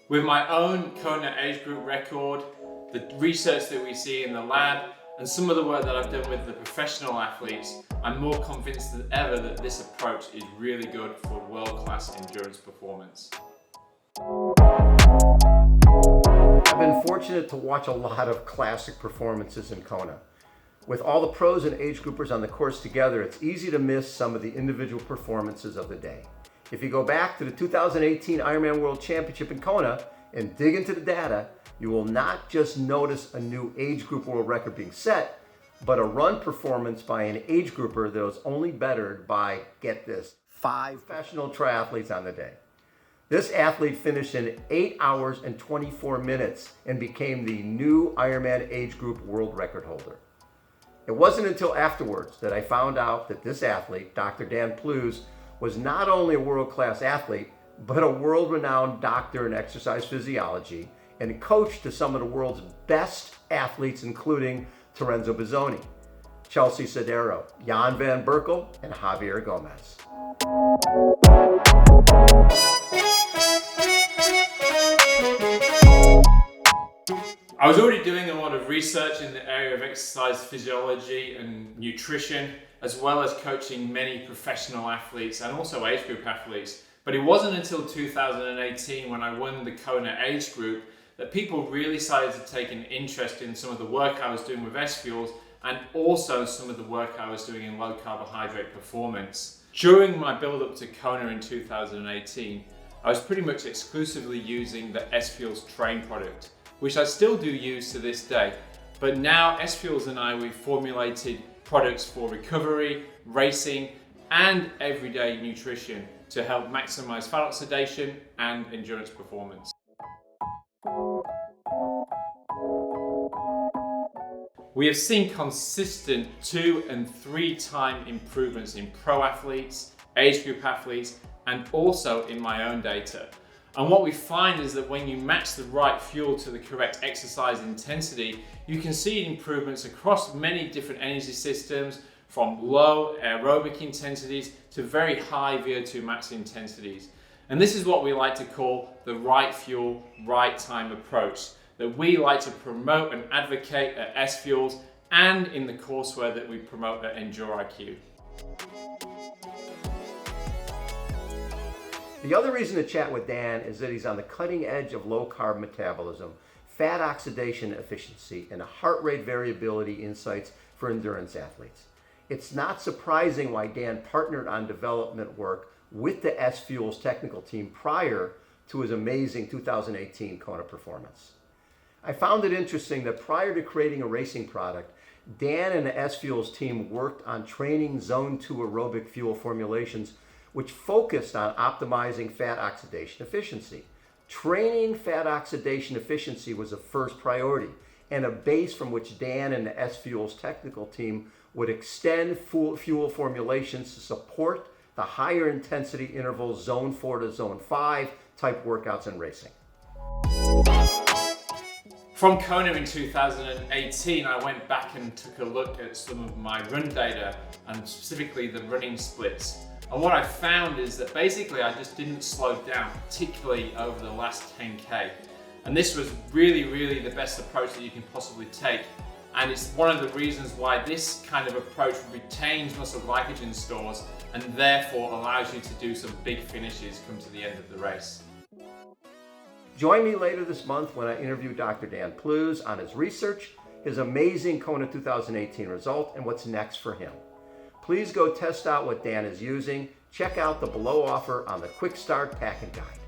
With my own Kona Agee-group record, the research that we see in the lab, and some of the work that I've done with the professional athletes, I'm more convinced than ever that this approach is really good for world-class endurance performance. I've been fortunate to watch a lot of classic performances in Kona. With all the pros and age groupers on the course together, it's easy to miss some of the individual performances of the day. If you go back to the 2018 Ironman World Championship in Kona and dig into the data, you will not just notice a new age group world record being set, but a run performance by an age grouper that was only bettered by, get this, 5 professional triathletes on the day. This athlete finished in 8 hours and 24 minutes and became the new Ironman age group world record holder. It wasn't until afterwards that I found out that this athlete, Dr. Dan Plews, was not only a world-class athlete, but a world-renowned doctor in exercise physiology and coach to some of the world's best athletes, including Terenzo Bozzoni, Chelsea Sodaro, Jan van Berkel, and Javier Gomez. I was already doing a lot of research in the area of exercise physiology and nutrition, as well as coaching many professional athletes and also age group athletes. But it wasn't until 2018 when I won the Kona Agee-group that people really started to take an interest in some of the work I was doing with SFuels and also some of the work I was doing in low carbohydrate performance. During my build up to Kona in 2018, I was pretty much exclusively using the SFuels Train product, which I still do use to this day. But now SFuels and we've formulated products for recovery, racing, and everyday nutrition to help maximize fat oxidation and endurance performance. We have seen consistent 2 and 3 time improvements in pro athletes, age group athletes, and also in my own data. And what we find is that when you match the right fuel to the correct exercise intensity, you can see improvements across many different energy systems, from low aerobic intensities to very high VO2 max intensities. And this is what we like to call the right fuel, right time approach that we like to promote and advocate at SFuels and in the courseware that we promote at endure.iq. The other reason to chat with Dan is that he's on the cutting edge of low-carb metabolism, fat oxidation efficiency, and heart rate variability insights for endurance athletes. It's not surprising why Dan partnered on development work with the SFuels technical team prior to his amazing 2018 Kona performance. I found it interesting that prior to creating a racing product, Dan and the SFuels team worked on training Zone 2 aerobic fuel formulations which focused on optimizing fat oxidation efficiency. Training fat oxidation efficiency was a first priority and a base from which Dan and the SFuels technical team would extend fuel formulations to support the higher intensity interval Zone 4 to Zone 5 type workouts and racing. From Kona in 2018, I went back and took a look at some of my run data and specifically the running splits. And what I found is that basically I just didn't slow down, particularly over the last 10K. And this was really the best approach that you can possibly take. And it's one of the reasons why this kind of approach retains muscle glycogen stores and therefore allows you to do some big finishes come to the end of the race. Join me later this month when I interview Dr. Dan Plews on his research, his amazing Kona 2018 result, and what's next for him. Please go test out what Dan is using. Check out the below offer on the Quick Start Pack and Guide.